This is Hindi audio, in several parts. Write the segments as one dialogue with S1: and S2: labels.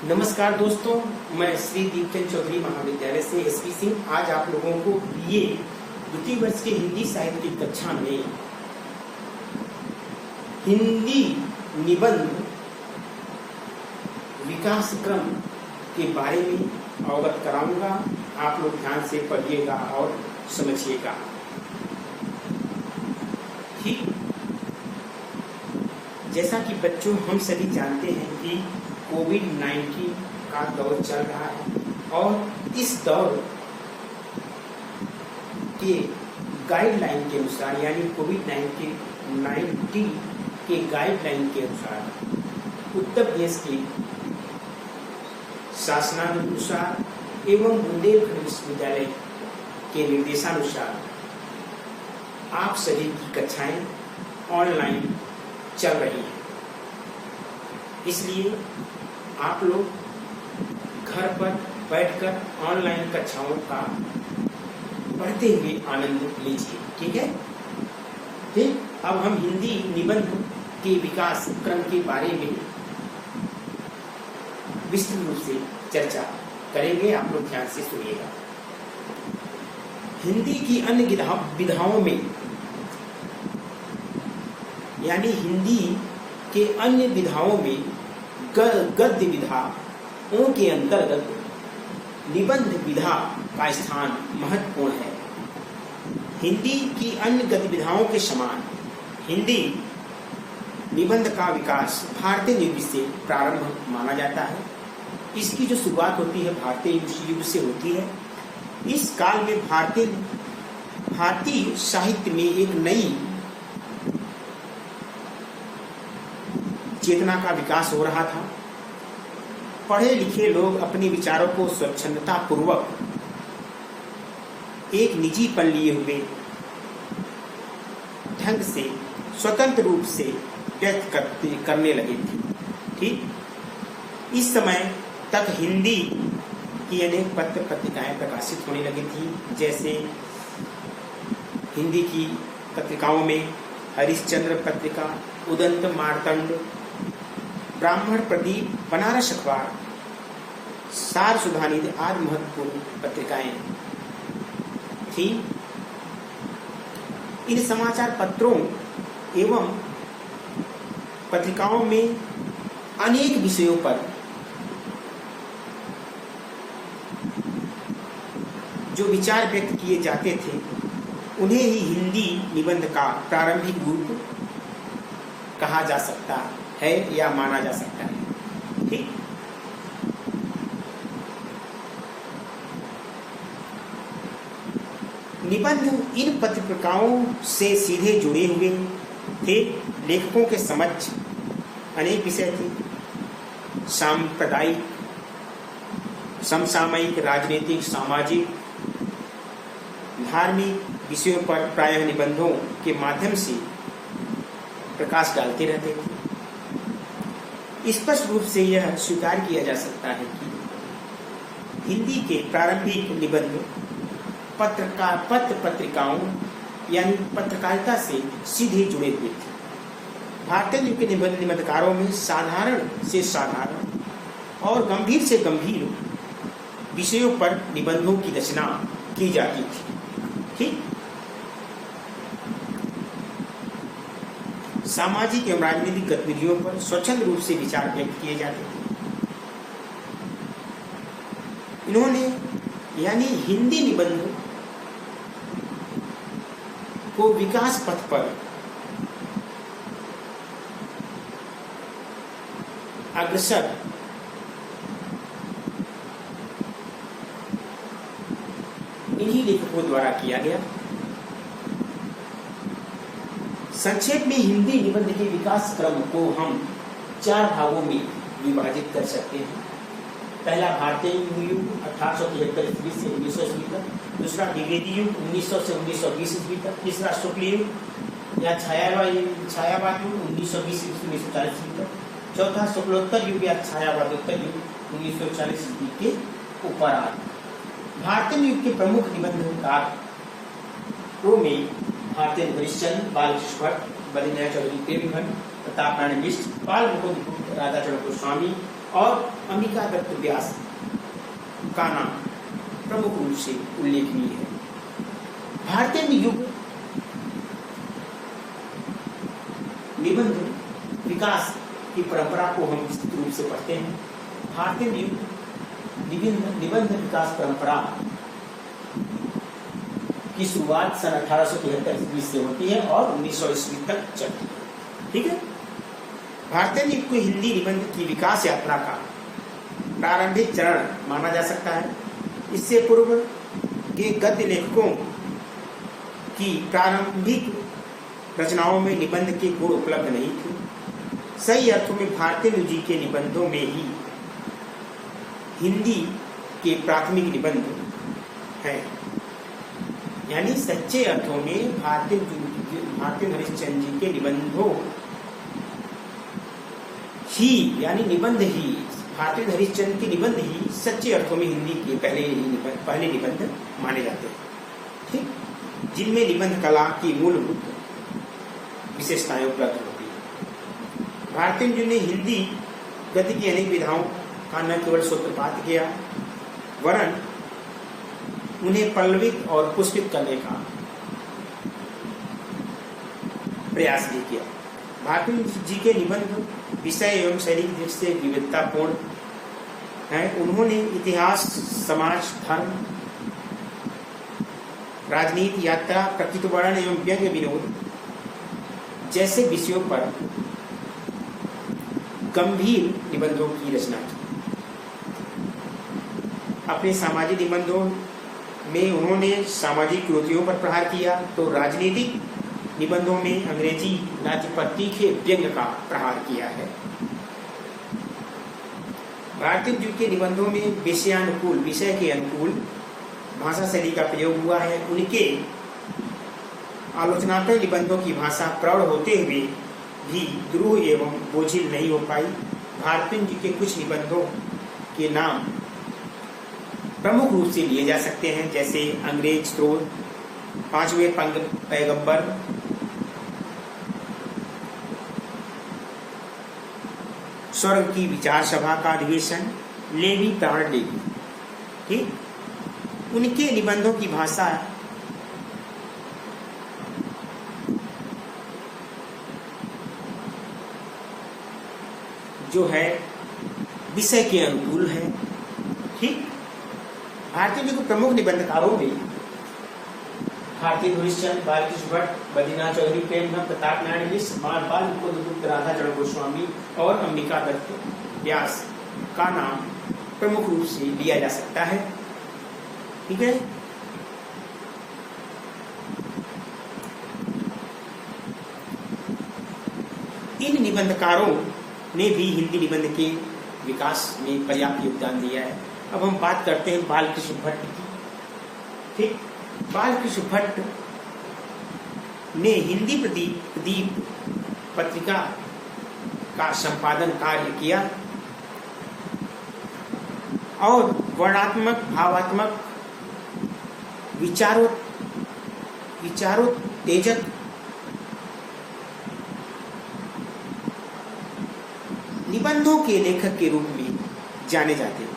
S1: नमस्कार दोस्तों, मैं श्री दीपचंद चौधरी महाविद्यालय से एसपी सिंह आज आप लोगों को ये द्वितीय वर्ष के हिंदी साहित्य की कक्षा में हिंदी निबंध विकास क्रम के बारे में अवगत कराऊंगा। आप लोग ध्यान से पढ़िएगा और समझिएगा। ठीक, जैसा कि बच्चों हम सभी जानते हैं कि कोविड-19 का दौर चल रहा है और इस दौर के गाइडलाइन के अनुसार यानी कोविड-19 के गाइडलाइन के अनुसार उत्तर प्रदेश के शासनानुसार एवं बुंदेलखंड विश्वविद्यालय के निर्देशानुसार आप सभी की कक्षाएं ऑनलाइन चल रही हैं। इसलिए आप लोग घर पर बैठकर ऑनलाइन कक्षाओं का पढ़ते हुए आनंद लीजिए। ठीक है। फिर अब हम हिंदी निबंध के विकास क्रम के बारे में विस्तृत रूप से चर्चा करेंगे। आप लोग ध्यान से सुनिएगा। हिंदी की अन्य विधाओं में यानी हिंदी के अन्य विधाओं में गद्य विधाओं के अंतर्गत निबंध विधा का स्थान महत्वपूर्ण है। हिंदी की अन्य गद्य विधाओं के समान हिंदी निबंध का विकास भारतीय युग से प्रारंभ माना जाता है। इसकी जो शुरुआत होती है भारतीय युग से होती है। इस काल में भारतीय साहित्य में एक नई चेतना का विकास हो रहा था। पढ़े लिखे लोग अपने विचारों को स्वच्छंदता पूर्वक एक निजीपन लिए हुए ढंग से स्वतंत्र रूप से व्यक्त करने लगे थे। ठीक, इस समय तक हिंदी की अनेक पत्र पत्रिकाएं प्रकाशित होने लगी थी। जैसे हिंदी की पत्रिकाओं में हरिश्चंद्र पत्रिका, उदंत मार्तंड, ब्राह्मण प्रदीप, बनारस अखबार, सार सुधानिधि आदि महत्वपूर्ण पत्रिकाएं थी। इन समाचार पत्रों एवं पत्रिकाओं में अनेक विषयों पर जो विचार व्यक्त किए जाते थे उन्हें ही हिंदी निबंध का प्रारंभिक रूप कहा जा सकता है या माना जा सकता है। ठीक, निबंध इन पत्रिकाओं से सीधे जुड़े हुए थे। लेखकों के समक्ष अनेक विषय थे। सांप्रदायिक, समसामयिक, राजनीतिक, सामाजिक, धार्मिक विषयों पर प्रायः निबंधों के माध्यम से प्रकाश डालते रहते थे। स्पष्ट रूप से यह स्वीकार किया जा सकता है कि हिंदी के प्रारंभिक निबंध पत्र पत्रिकाओं यानी पत्रकारिता से सीधे जुड़े हुए थे। भारतीय युग के निबंधकारों में साधारण से साधारण और गंभीर से गंभीर विषयों पर निबंधों की रचना की जाती थी। ठीक, सामाजिक एवं राजनीतिक गतिविधियों पर स्वच्छंद रूप से विचार व्यक्त किए जाते थे। इन्होंने यानी हिंदी निबंध को विकास पथ पर अग्रसर इन्हीं लेखकों द्वारा किया गया। संक्षेप में हिंदी निबंध के विकास क्रम को हम 4 भागों में विभाजित कर सकते हैं। पहला भारतीय युग 1873 ईस्वी से 1900 ईस्वी तक, दूसरा द्विवेदी युग 1900 से 1920 ईस्वी तक, तीसरा शुक्ल युग या छायावाद युग 1920 से 1940 ईस्वी तक, चौथा शुक्लोत्तर युग या छायावादोत्तर युग 1940 ईस्वी के उपरांत। भारतीय युग के प्रमुख निबंधकारों में भारतीय हरिश्चंद्र, बालकृष्ण भट्ट, बद्रीनाथ चौधरी, प्रेमघन, प्रताप नारायण मिश्र, बाल मुकुंद गुप्त, राधाचरण गोस्वामी, और अंबिका दत्त व्यास का नाम प्रमुख रूप से उल्लेखनीय है। भारतीय युग निबंध विकास की परंपरा को हम विस्तृत रूप से पढ़ते हैं। भारतीय निबंध विकास परंपरा की शुरुआत सन 1873 ईस्वी से होती है और 1900 ईस्वी तक चलती है। ठीक है। भारतीय युग को हिंदी निबंध की विकास यात्रा का प्रारंभिक चरण माना जा सकता है। इससे पूर्व के गद्य लेखकों की प्रारंभिक रचनाओं में निबंध के गुण उपलब्ध नहीं थे। सही अर्थों में भारतीय जी के निबंधों में ही हिंदी के प्राथमिक निबंध हैं। यानी सच्चे अर्थों में भारतीय हरिश्चंद्र जी के निबंधों ही यानी निबंध ही भारतीय हरिश्चंद्र के निबंध ही सच्चे अर्थों में हिंदी के पहले निबंध माने जाते हैं। ठीक, जिनमें निबंध कला की मूलभूत विशेषताएं उपलब्ध होती है। भारतीय जी ने हिंदी गद्य की अनेक विधाओं का न केवल सूत्रपात किया वरन उन्हें पल्लवित और पुष्पित करने का प्रयास भी किया। भारतीय जी के निबंध विषय एवं शैली की दृष्टि से विविधतापूर्ण है। उन्होंने इतिहास, समाज, धर्म, राजनीति, यात्रा, प्रकृति वर्णन एवं व्यंग्य विनोद जैसे विषयों पर गंभीर निबंधों की रचना की। अपने सामाजिक निबंधों में उन्होंने सामाजिक कुरीतियों पर प्रहार किया तो राजनीतिक निबंधों में अंग्रेजी राज्य पर तीखे व्यंग्य का प्रहार किया है। भारतीय युग के निबंधों में विषय के अनुकूल भाषा शैली का प्रयोग हुआ है। उनके आलोचनात्मक निबंधों की भाषा प्रौढ़ होते हुए भी द्रूह एवं बोझिल नहीं हो पाई। भारतीय जी के कुछ निबंधों के नाम प्रमुख रूप से लिए जा सकते हैं, जैसे अंग्रेज स्त्रोत, पांचवें पैगंबर, स्वर्ग की विचार सभा का अधिवेशन, लेवी प्राण लेवी। ठीक, उनके निबंधों की भाषा जो है विषय के अनुकूल है। ठीक, भारतीय जी के प्रमुख निबंधकारों में भारतीय हरिश्चंद्र, बालकृष्ण भट्ट, बद्रीनाथ चौधरी, प्रेमचंद, प्रताप नारायण मिश्र, मालपाल, मुकुंद, राधाचरण गोस्वामी और अंबिका दत्त व्यास का नाम प्रमुख रूप से लिया जा सकता है। ठीक है। इन निबंधकारों ने भी हिंदी निबंध के विकास में पर्याप्त योगदान दिया है। अब हम बात करते हैं बालकृष्ण भट्ट की। ठीक, बालकृष्ण भट्ट ने हिंदी प्रदीप पत्रिका का संपादन कार्य किया और वर्णात्मक, भावात्मक, विचारोत्तेजक निबंधों के लेखक के रूप में जाने जाते थे।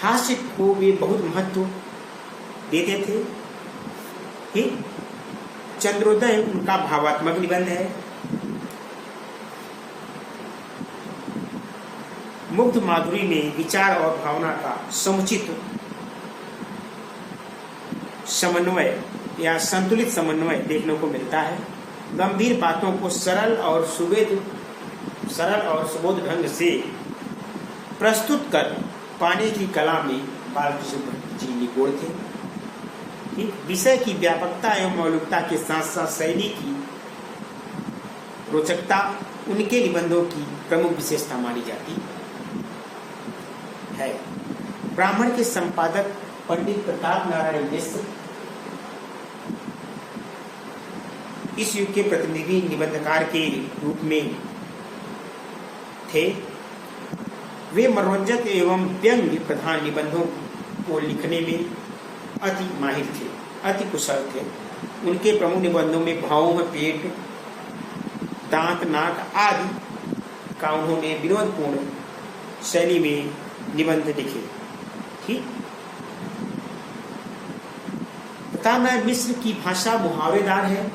S1: हास्य को वे बहुत महत्व देते थे। ठीक, चंद्रोदय उनका भावात्मक निबंध है। मुग्ध माधुरी में विचार और भावना का समुचित समन्वय या संतुलित समन्वय देखने को मिलता है। गंभीर बातों को सरल और सुबोध ढंग से प्रस्तुत कर पाने की कला में बालकृष्ण भट्ट जी निपुण थे। विषय की व्यापकता एवं मौलिकता के साथ साथ शैली की रोचकता उनके निबंधों की प्रमुख विशेषता मानी जाती है। ब्राह्मण के संपादक पंडित प्रताप नारायण मिश्र इस युग के प्रतिनिधि निबंधकार के रूप में थे। वे मनोरंजक एवं व्यंग्य प्रधान निबंधों को लिखने में अति माहिर थे, अति कुशल थे। उनके प्रमुख निबंधों में भावों, पेट, दांत, नाक आदि का उन्होंने विनोदपूर्ण शैली में निबंध लिखे। ठीक, तथा मैं मिस्र की भाषा मुहावरेदार है,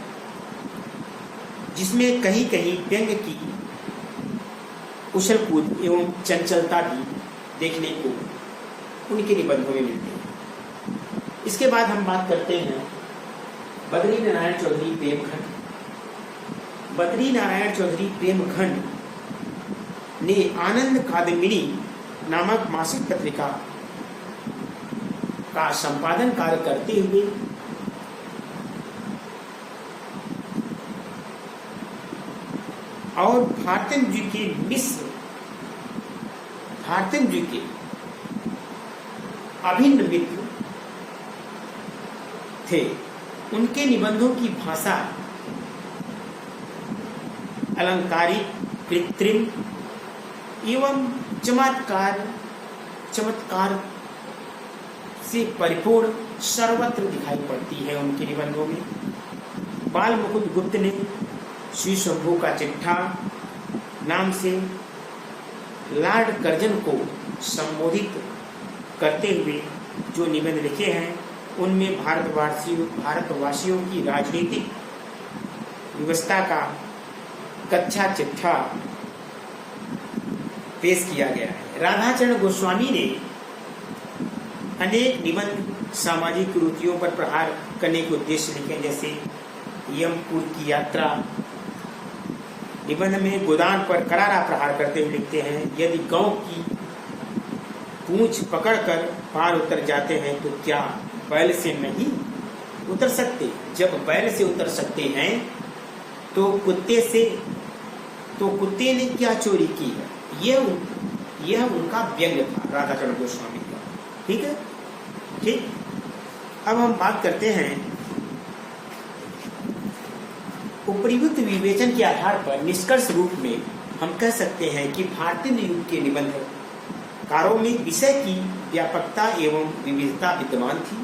S1: जिसमें कहीं कहीं व्यंग की उछल कूद एवं चंचलता भी देखने को उनके निबंधों में मिलती है। इसके बाद हम बात करते हैं बद्री नारायण चौधरी प्रेमखंड। बद्री नारायण चौधरी प्रेमखंड ने आनंद कादम्बिनी नामक मासिक पत्रिका का संपादन कार्य करते हुए और भारतेंद्र जी के अभिन्न मित्र थे। उनके निबंधों की भाषा अलंकारिक, कृत्रिम एवं चमत्कार से परिपूर्ण सर्वत्र दिखाई पड़ती है। उनके निबंधों में बाल मुकुंद गुप्त ने श्री शंभू का चिट्ठा नाम से लॉर्ड कर्जन को संबोधित करते हुए जो निबंध लिखे हैं, उनमें भारतवासियों की राजनीतिक व्यवस्था का कच्चा चिट्ठा पेश किया गया है। राधाचरण गोस्वामी ने अनेक निबंध सामाजिक कुरीतियों पर प्रहार करने के उद्देश्य लिखे, जैसे यमपुर की यात्रा निबंध में गोदान पर करारा प्रहार करते हुए लिखते हैं, यदि गांव की पूंछ पकड़कर पार उतर जाते हैं तो क्या बैल से नहीं उतर सकते? जब बैल से उतर सकते हैं तो कुत्ते ने क्या चोरी की है? यह उनका व्यंग्य था राधाचरण गोस्वामी का। ठीक है, ठीक। अब हम बात करते हैं उपरियुक्त विवेचन के आधार पर निष्कर्ष रूप में हम कह सकते हैं कि भारतीय युग के निबंधकारों में विषय की व्यापकता एवं विविधता विद्यमान थी।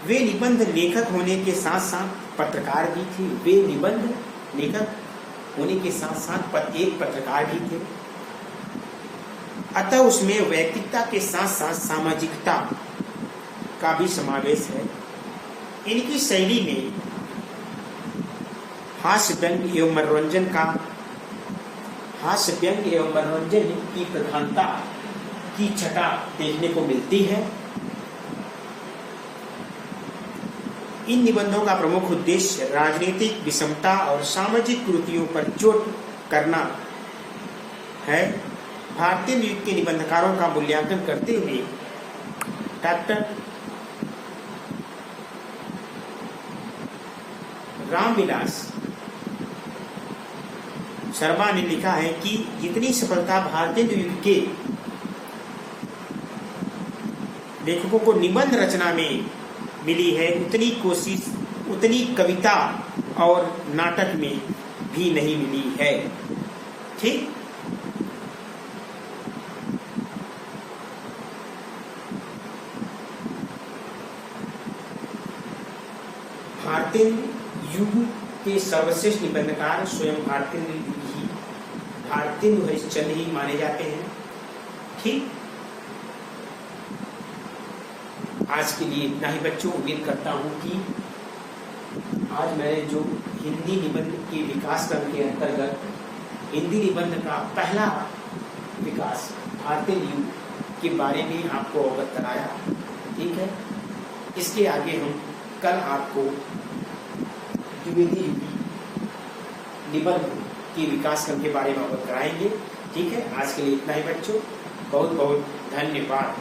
S1: वे निबंध लेखक होने के साथ साथ पत्रकार भी थे। वे निबंध लेखक होने के साथ साथ एक पत्रकार भी थे। अतः उसमें वैयक्तिकता के साथ साथ सामाजिकता का भी समावेश है। इनकी शैली में हास्य व्यंग एवं मनोरंजन की प्रधानता की छटा देखने को मिलती है। इन निबंधों का प्रमुख उद्देश्य राजनीतिक विषमता और सामाजिक कुरीतियों पर चोट करना है। भारतीय युग के निबंधकारों का मूल्यांकन करते हुए डॉक्टर रामविलास शर्मा ने लिखा है कि जितनी सफलता भारतीय युग के लेखकों को निबंध रचना में मिली है, उतनी कविता और नाटक में भी नहीं मिली है। ठीक, भारतीय युग के सर्वश्रेष्ठ निबंधकार स्वयं भारतीय हरिश्चंद्र ही माने जाते हैं। ठीक, आज के लिए इतना ही बच्चों। उम्मीद करता हूँ कि आज मैंने जो हिंदी निबंध के विकास क्रम के अंतर्गत हिंदी निबंध का पहला विकास भारतीय युग के बारे में आपको अवगत कराया। ठीक है, इसके आगे हम कल आपको द्विवेदी युगी निबंध के विकास क्रम के बारे में अवगत कराएंगे। ठीक है, आज के लिए इतना ही बच्चों। बहुत बहुत धन्यवाद।